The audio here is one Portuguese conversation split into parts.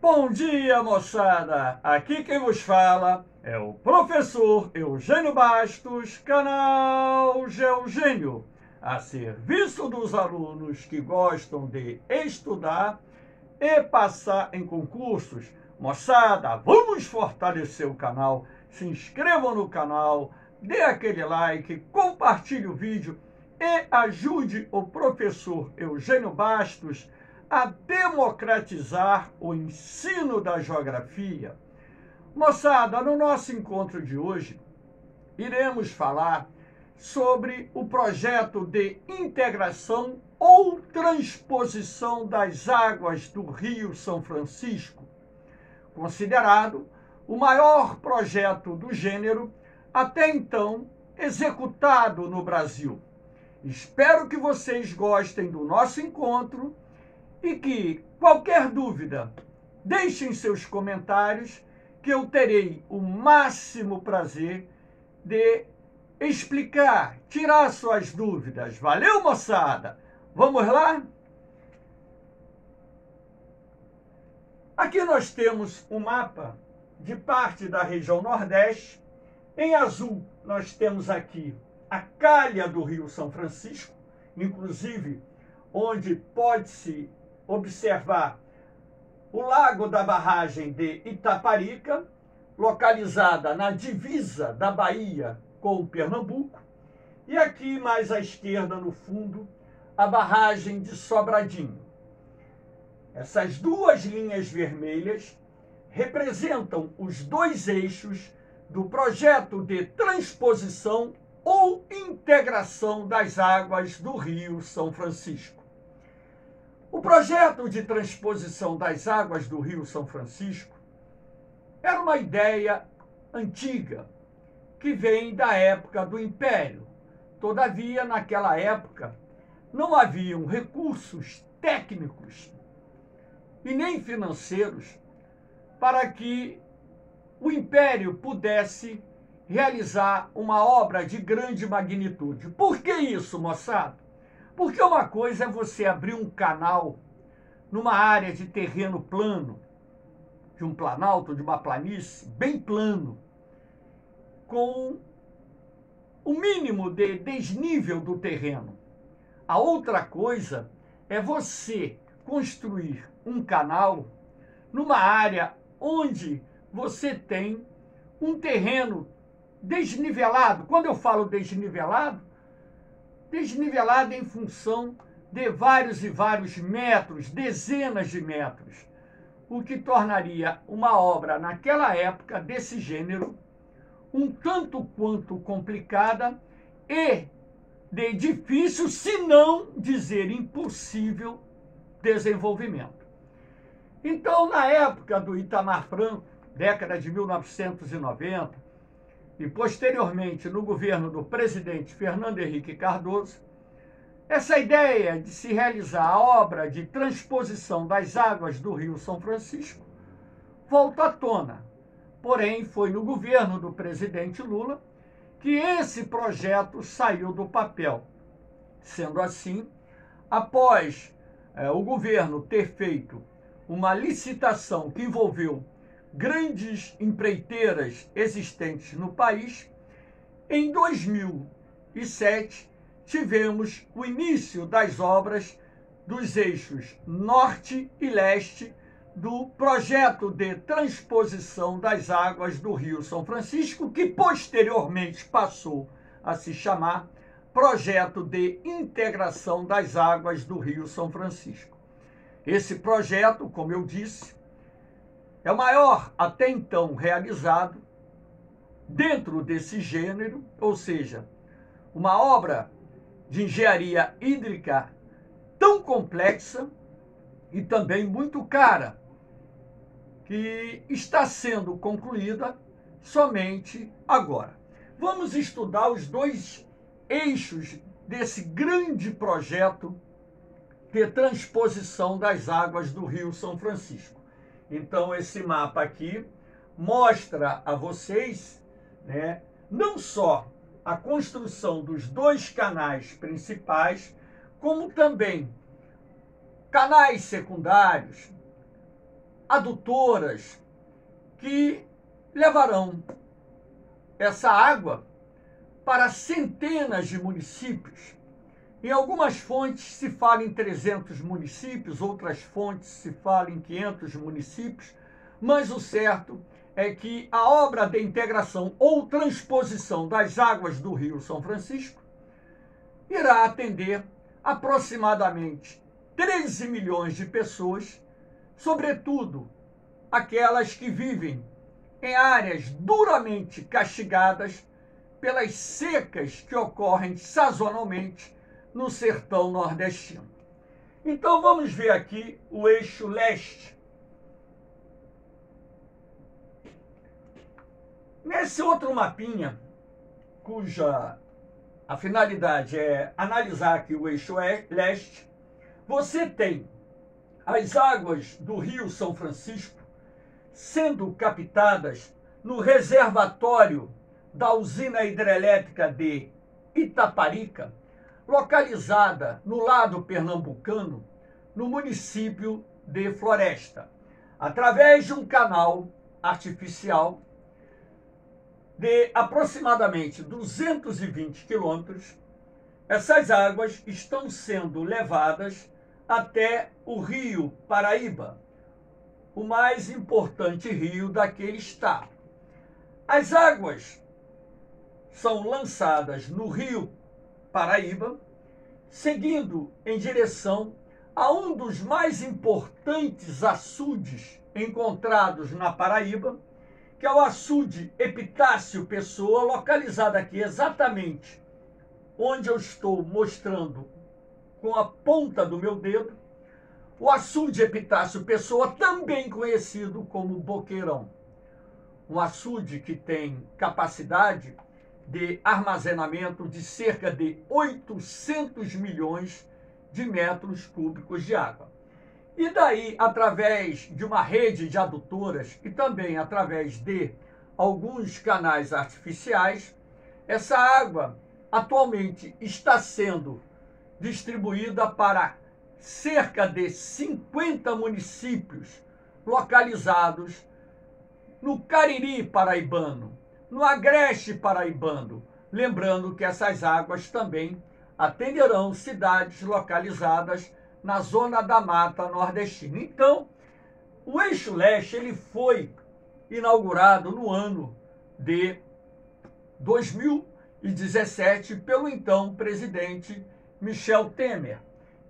Bom dia, moçada! Aqui quem vos fala é o professor Eugênio Bastos, canal Geugênio, a serviço dos alunos que gostam de estudar e passar em concursos. Moçada, vamos fortalecer o canal, se inscrevam no canal, dê aquele like, compartilhe o vídeo e ajude o professor Eugênio Bastos a democratizar o ensino da geografia. Moçada, no nosso encontro de hoje, iremos falar sobre o projeto de integração ou transposição das águas do Rio São Francisco, considerado o maior projeto do gênero até então executado no Brasil. Espero que vocês gostem do nosso encontro e que, qualquer dúvida, deixem seus comentários, que eu terei o máximo prazer de explicar, tirar suas dúvidas. Valeu, moçada? Vamos lá? Aqui nós temos um mapa de parte da região Nordeste. Em azul, nós temos aqui a calha do Rio São Francisco, inclusive onde pode-se observar o lago da barragem de Itaparica, localizada na divisa da Bahia com o Pernambuco, e aqui mais à esquerda, no fundo, a barragem de Sobradinho. Essas duas linhas vermelhas representam os dois eixos do projeto de transposição ou integração das águas do Rio São Francisco. O projeto de transposição das águas do Rio São Francisco era uma ideia antiga, que vem da época do Império. Todavia, naquela época, não haviam recursos técnicos e nem financeiros para que o Império pudesse realizar uma obra de grande magnitude. Por que isso, moçada? Porque uma coisa é você abrir um canal numa área de terreno plano, de um planalto, de uma planície, bem plano, com o mínimo de desnível do terreno. A outra coisa é você construir um canal numa área onde você tem um terreno desnivelado. Quando eu falo desnivelado em função de vários e vários metros, dezenas de metros, o que tornaria uma obra naquela época desse gênero um tanto quanto complicada e de difícil, se não dizer impossível, desenvolvimento. Então, na época do Itamar Franco, década de 1990, e posteriormente no governo do presidente Fernando Henrique Cardoso, essa ideia de se realizar a obra de transposição das águas do Rio São Francisco volta à tona. Porém, foi no governo do presidente Lula que esse projeto saiu do papel. Sendo assim, após o governo ter feito uma licitação que envolveu grandes empreiteiras existentes no país, em 2007 tivemos o início das obras dos eixos norte e leste do projeto de transposição das águas do Rio São Francisco, que posteriormente passou a se chamar Projeto de Integração das Águas do Rio São Francisco. Esse projeto, como eu disse, é o maior até então realizado dentro desse gênero, ou seja, uma obra de engenharia hídrica tão complexa e também muito cara, que está sendo concluída somente agora. Vamos estudar os dois eixos desse grande projeto de transposição das águas do Rio São Francisco. Então, esse mapa aqui mostra a vocês, não só a construção dos dois canais principais, como também canais secundários, adutoras que levarão essa água para centenas de municípios. Em algumas fontes se fala em 300 municípios, outras fontes se fala em 500 municípios, mas o certo é que a obra de integração ou transposição das águas do Rio São Francisco irá atender aproximadamente 13 milhões de pessoas, sobretudo aquelas que vivem em áreas duramente castigadas pelas secas que ocorrem sazonalmente no sertão nordestino. Então vamos ver aqui o eixo leste. Nesse outro mapinha, cuja a finalidade é analisar aqui o eixo leste, você tem as águas do Rio São Francisco sendo captadas no reservatório da usina hidrelétrica de Itaparica, localizada no lado pernambucano, no município de Floresta, através de um canal artificial de aproximadamente 220 quilômetros. Essas águas estão sendo levadas até o Rio Paraíba, o mais importante rio daquele estado. As águas são lançadas no Rio Paraíba, seguindo em direção a um dos mais importantes açudes encontrados na Paraíba, que é o açude Epitácio Pessoa, localizado aqui exatamente onde eu estou mostrando com a ponta do meu dedo, o açude Epitácio Pessoa, também conhecido como Boqueirão. Um açude que tem capacidade de armazenamento de cerca de 800 milhões de metros cúbicos de água. E daí, através de uma rede de adutoras e também através de alguns canais artificiais, essa água atualmente está sendo distribuída para cerca de 50 municípios localizados no Cariri paraibano, no Agreste paraibano, lembrando que essas águas também atenderão cidades localizadas na zona da Mata Nordestina. Então, o eixo leste ele foi inaugurado no ano de 2017 pelo então presidente Michel Temer,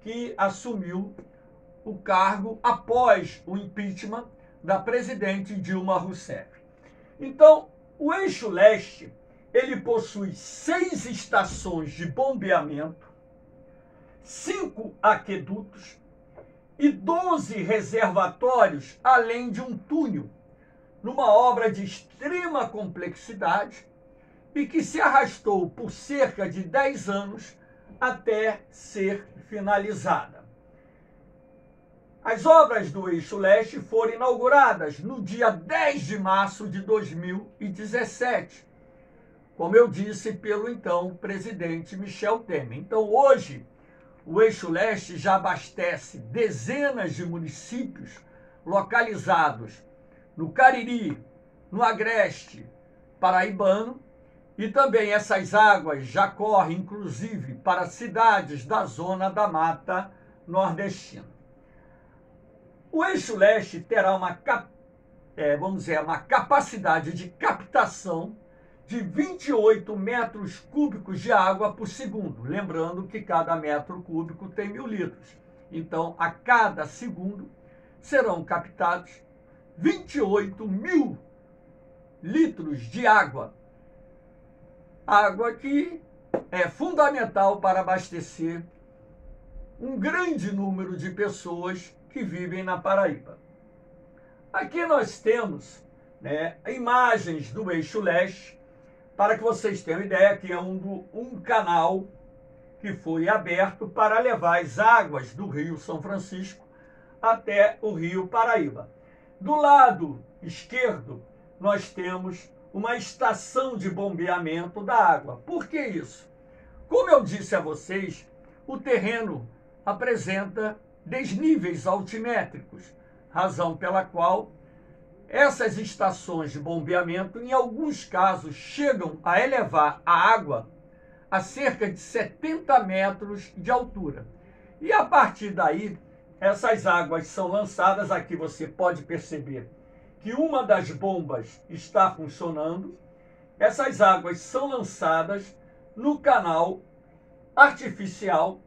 que assumiu o cargo após o impeachment da presidente Dilma Rousseff. Então, o eixo leste ele possui 6 estações de bombeamento, 5 aquedutos e 12 reservatórios, além de um túnel, numa obra de extrema complexidade e que se arrastou por cerca de 10 anos até ser finalizada. As obras do eixo leste foram inauguradas no dia 10 de março de 2017, como eu disse, pelo então presidente Michel Temer. Então, hoje, o eixo leste já abastece dezenas de municípios localizados no Cariri, no Agreste paraibano, e também essas águas já correm, inclusive, para cidades da zona da Mata Nordestina. O eixo leste terá uma capacidade de captação de 28 metros cúbicos de água por segundo. Lembrando que cada metro cúbico tem 1.000 litros. Então, a cada segundo serão captados 28.000 litros de água. Água que é fundamental para abastecer um grande número de pessoas que vivem na Paraíba. Aqui nós temos imagens do eixo leste, para que vocês tenham ideia que é um canal que foi aberto para levar as águas do Rio São Francisco até o Rio Paraíba. Do lado esquerdo, nós temos uma estação de bombeamento da água. Por que isso? Como eu disse a vocês, o terreno apresenta desníveis altimétricos. razão pela qual essas estações de bombeamento, em alguns casos, chegam a elevar a água a cerca de 70 metros de altura. E a partir daí, essas águas são lançadas. Aqui você pode perceber que uma das bombas está funcionando. Essas águas são lançadas no canal artificial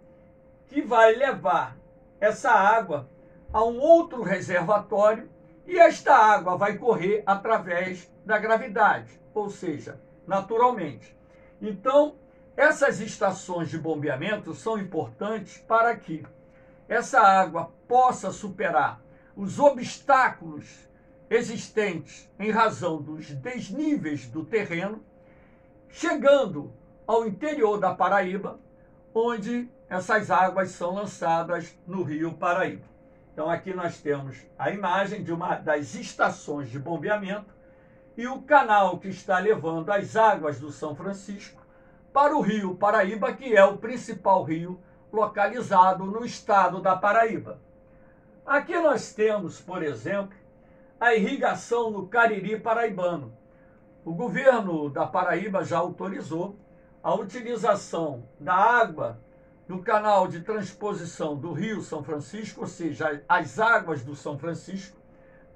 que vai levar essa água a um outro reservatório, e esta água vai correr através da gravidade, ou seja, naturalmente. Então, essas estações de bombeamento são importantes para que essa água possa superar os obstáculos existentes em razão dos desníveis do terreno, chegando ao interior da Paraíba, onde essas águas são lançadas no Rio Paraíba. Então aqui nós temos a imagem de uma das estações de bombeamento e o canal que está levando as águas do São Francisco para o Rio Paraíba, que é o principal rio localizado no estado da Paraíba. Aqui nós temos, por exemplo, a irrigação no Cariri paraibano. O governo da Paraíba já autorizou a utilização da água do canal de transposição do Rio São Francisco, ou seja, as águas do São Francisco,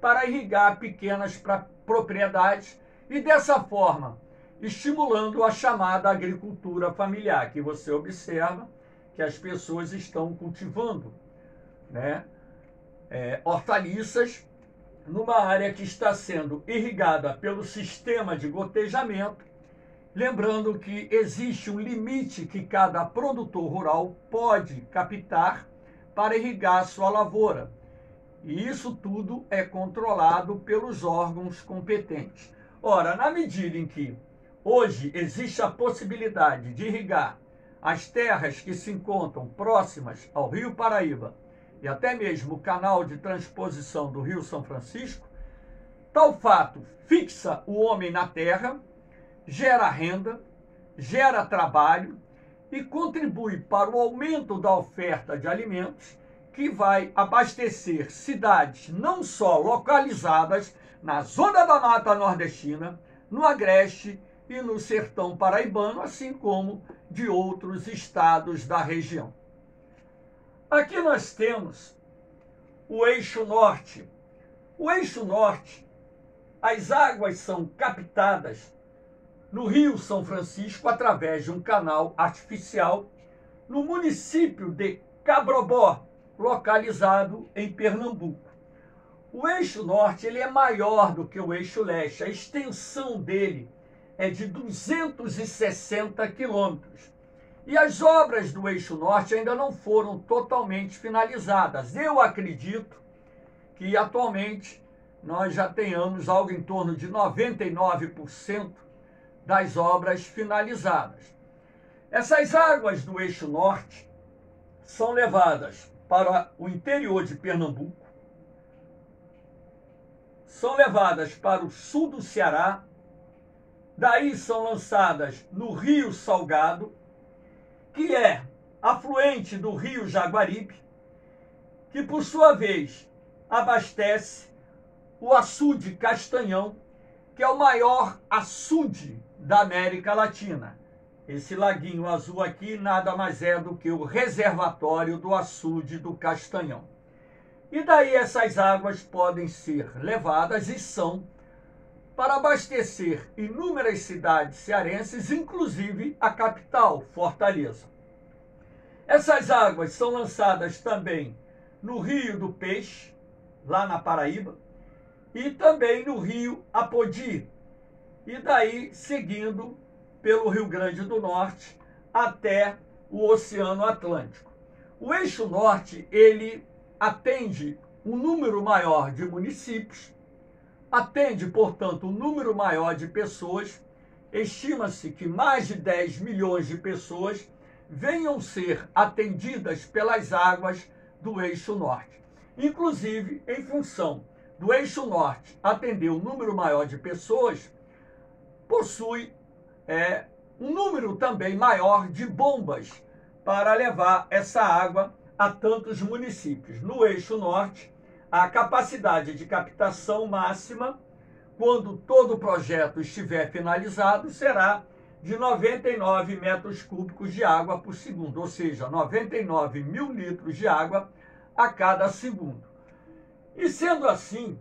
para irrigar pequenas propriedades e, dessa forma, estimulando a chamada agricultura familiar, que você observa que as pessoas estão cultivando, né, hortaliças numa área que está sendo irrigada pelo sistema de gotejamento. Lembrando que existe um limite que cada produtor rural pode captar para irrigar sua lavoura. E isso tudo é controlado pelos órgãos competentes. Ora, na medida em que hoje existe a possibilidade de irrigar as terras que se encontram próximas ao Rio Paraíba e até mesmo o canal de transposição do Rio São Francisco, tal fato fixa o homem na terra, gera renda, gera trabalho e contribui para o aumento da oferta de alimentos, que vai abastecer cidades não só localizadas na zona da Mata Nordestina, no Agreste e no Sertão Paraibano, assim como de outros estados da região. Aqui nós temos o Eixo Norte. O Eixo Norte, as águas são captadas no Rio São Francisco através de um canal artificial no município de Cabrobó, localizado em Pernambuco. O Eixo Norte ele é maior do que o Eixo Leste. A extensão dele é de 260 quilômetros. E as obras do Eixo Norte ainda não foram totalmente finalizadas. Eu acredito que atualmente nós já tenhamos algo em torno de 99% das obras finalizadas. Essas águas do Eixo Norte são levadas para o interior de Pernambuco, são levadas para o sul do Ceará, daí são lançadas no Rio Salgado, que é afluente do Rio Jaguaribe, que por sua vez abastece o açude Castanhão, que é o maior açude da América Latina. Esse laguinho azul aqui nada mais é do que o reservatório do açude do Castanhão. E daí essas águas podem ser levadas e são para abastecer inúmeras cidades cearenses, inclusive a capital, Fortaleza. Essas águas são lançadas também no Rio do Peixe, lá na Paraíba, e também no Rio Apodi, e daí seguindo pelo Rio Grande do Norte até o Oceano Atlântico. O Eixo Norte, ele atende um número maior de municípios, atende, portanto, um número maior de pessoas. Estima-se que mais de 10 milhões de pessoas venham ser atendidas pelas águas do Eixo Norte. Inclusive, em função do Eixo Norte atender um número maior de pessoas, possui um número também maior de bombas para levar essa água a tantos municípios. No Eixo Norte, a capacidade de captação máxima, quando todo o projeto estiver finalizado, será de 99 metros cúbicos de água por segundo, ou seja, 99 mil litros de água a cada segundo. E sendo assim,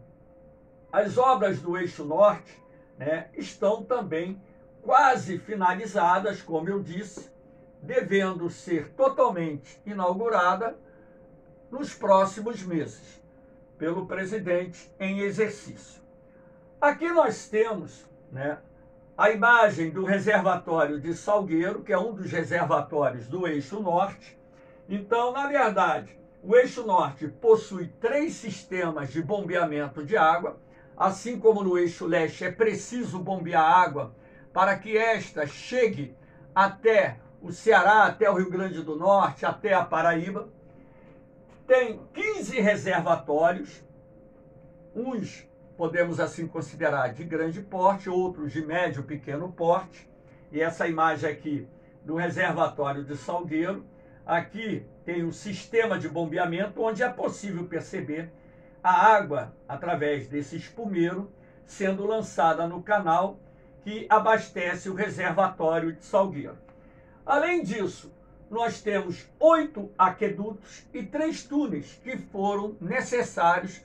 as obras do Eixo Norte, né, estão também quase finalizadas, como eu disse, devendo ser totalmente inaugurada nos próximos meses, pelo presidente em exercício. Aqui nós temos, né, a imagem do reservatório de Salgueiro, que é um dos reservatórios do Eixo Norte. Então, na verdade, o Eixo Norte possui 3 sistemas de bombeamento de água, assim como no Eixo Leste é preciso bombear água para que esta chegue até o Ceará, até o Rio Grande do Norte, até a Paraíba. Tem 15 reservatórios, uns podemos assim considerar de grande porte, outros de médio, pequeno porte. E essa imagem aqui do reservatório de Salgueiro, aqui tem um sistema de bombeamento onde é possível perceber a água, através desse espumeiro, sendo lançada no canal que abastece o reservatório de Salgueiro. Além disso, nós temos 8 aquedutos e 3 túneis que foram necessários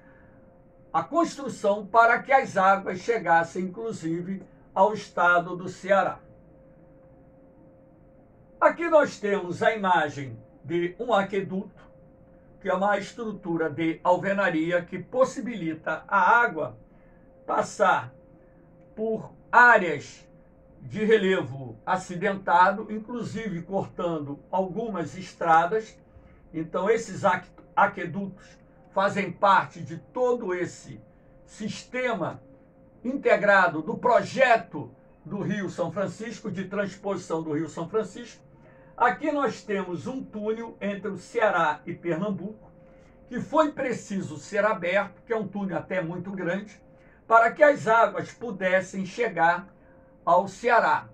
à construção para que as águas chegassem, inclusive, ao estado do Ceará. Aqui nós temos a imagem de um aqueduto, que é uma estrutura de alvenaria que possibilita a água passar por áreas de relevo acidentado, inclusive cortando algumas estradas. Então, esses aquedutos fazem parte de todo esse sistema integrado do projeto do Rio São Francisco, de transposição do Rio São Francisco. Aqui nós temos um túnel entre o Ceará e Pernambuco, que foi preciso ser aberto, que é um túnel até muito grande, para que as águas pudessem chegar ao Ceará.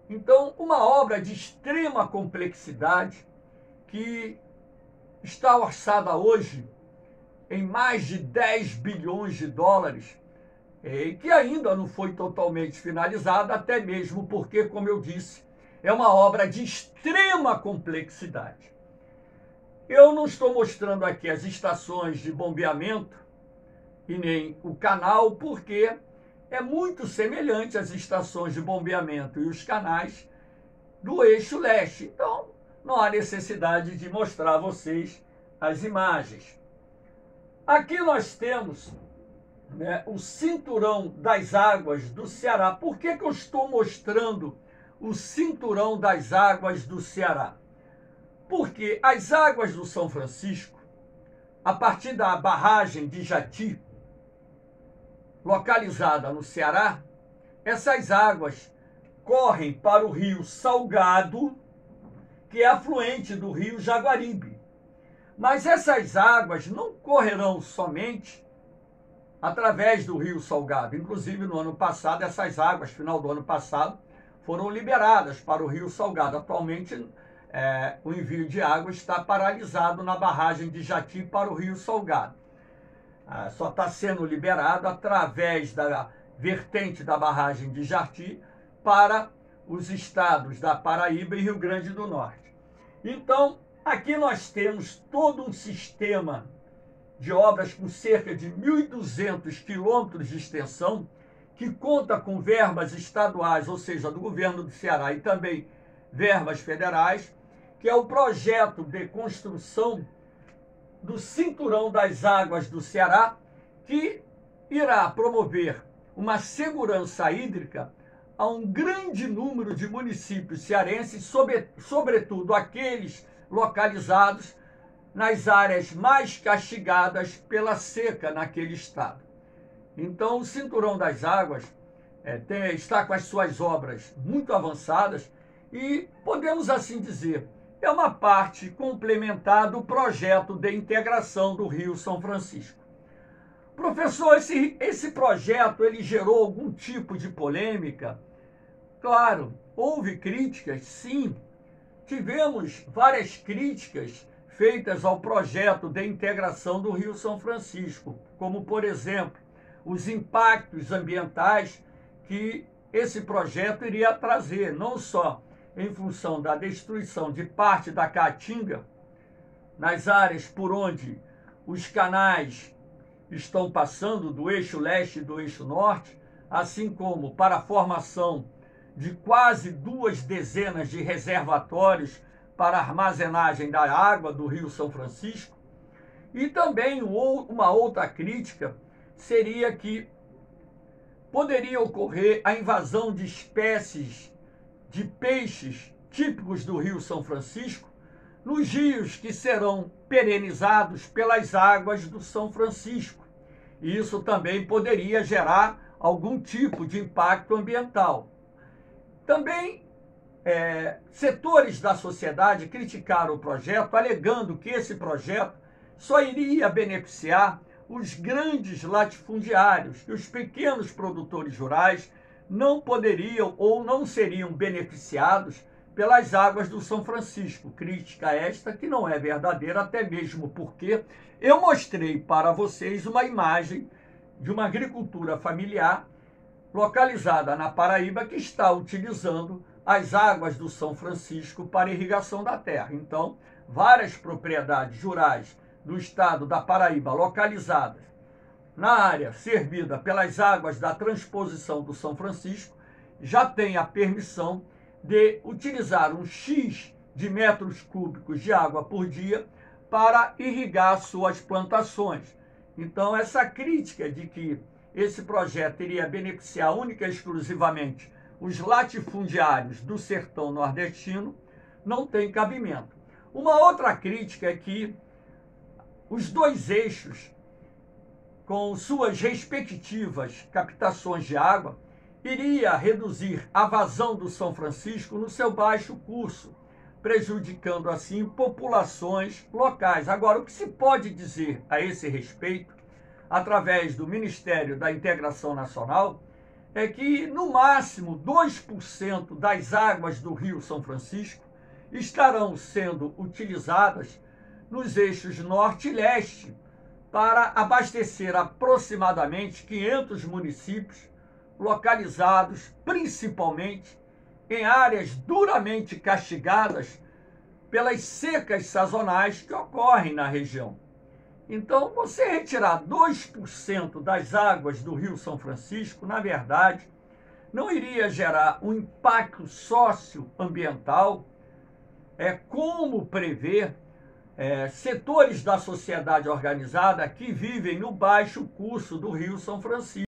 Então, uma obra de extrema complexidade que está orçada hoje em mais de 10 bilhões de dólares, e que ainda não foi totalmente finalizada, até mesmo porque, como eu disse, é uma obra de extrema complexidade. Eu não estou mostrando aqui as estações de bombeamento e nem o canal, porque é muito semelhante às estações de bombeamento e os canais do Eixo Leste. Então, não há necessidade de mostrar a vocês as imagens. Aqui nós temos, né, o cinturão das águas do Ceará. Por que eu estou mostrando o cinturão das águas do Ceará? Porque as águas do São Francisco, a partir da barragem de Jati, localizada no Ceará, essas águas correm para o rio Salgado, que é afluente do rio Jaguaribe. Mas essas águas não correrão somente através do rio Salgado. Inclusive, no ano passado, essas águas, final do ano passado, foram liberadas para o rio Salgado. Atualmente, o envio de água está paralisado na barragem de Jati para o rio Salgado. Só está sendo liberado através da vertente da barragem de Jati para os estados da Paraíba e Rio Grande do Norte. Então, aqui nós temos todo um sistema de obras com cerca de 1.200 quilômetros de extensão, que conta com verbas estaduais, ou seja, do governo do Ceará, e também verbas federais, que é o projeto de construção do Cinturão das Águas do Ceará, que irá promover uma segurança hídrica a um grande número de municípios cearenses, sobretudo aqueles localizados nas áreas mais castigadas pela seca naquele estado. Então, o Cinturão das Águas está com as suas obras muito avançadas e, podemos assim dizer, é uma parte complementar do projeto de integração do Rio São Francisco. Professor, esse projeto ele gerou algum tipo de polêmica? Claro, houve críticas, sim. Tivemos várias críticas feitas ao projeto de integração do Rio São Francisco, como, por exemplo, os impactos ambientais que esse projeto iria trazer, não só em função da destruição de parte da caatinga, nas áreas por onde os canais estão passando, do eixo leste e do eixo norte, assim como para a formação de quase 2 dezenas de reservatórios para armazenagem da água do Rio São Francisco. E também uma outra crítica seria que poderia ocorrer a invasão de espécies de peixes típicos do Rio São Francisco nos rios que serão perenizados pelas águas do São Francisco. E isso também poderia gerar algum tipo de impacto ambiental. Também setores da sociedade criticaram o projeto, alegando que esse projeto só iria beneficiar os grandes latifundiários, que os pequenos produtores rurais não poderiam ou não seriam beneficiados pelas águas do São Francisco. Crítica esta que não é verdadeira, até mesmo porque eu mostrei para vocês uma imagem de uma agricultura familiar localizada na Paraíba que está utilizando as águas do São Francisco para irrigação da terra. Então, várias propriedades rurais do estado da Paraíba localizadas na área servida pelas águas da transposição do São Francisco já têm a permissão de utilizar um X de metros cúbicos de água por dia para irrigar suas plantações. Então, essa crítica de que esse projeto iria beneficiar única e exclusivamente os latifundiários do sertão nordestino não tem cabimento. Uma outra crítica é que os 2 eixos, com suas respectivas captações de água, iria reduzir a vazão do São Francisco no seu baixo curso, prejudicando assim populações locais. Agora, o que se pode dizer a esse respeito, através do Ministério da Integração Nacional, é que, no máximo, 2% das águas do Rio São Francisco estarão sendo utilizadas nos eixos norte e leste para abastecer aproximadamente 500 municípios localizados principalmente em áreas duramente castigadas pelas secas sazonais que ocorrem na região. Então, você retirar 2% das águas do Rio São Francisco, na verdade, não iria gerar um impacto socioambiental, como prevê setores da sociedade organizada que vivem no baixo curso do Rio São Francisco.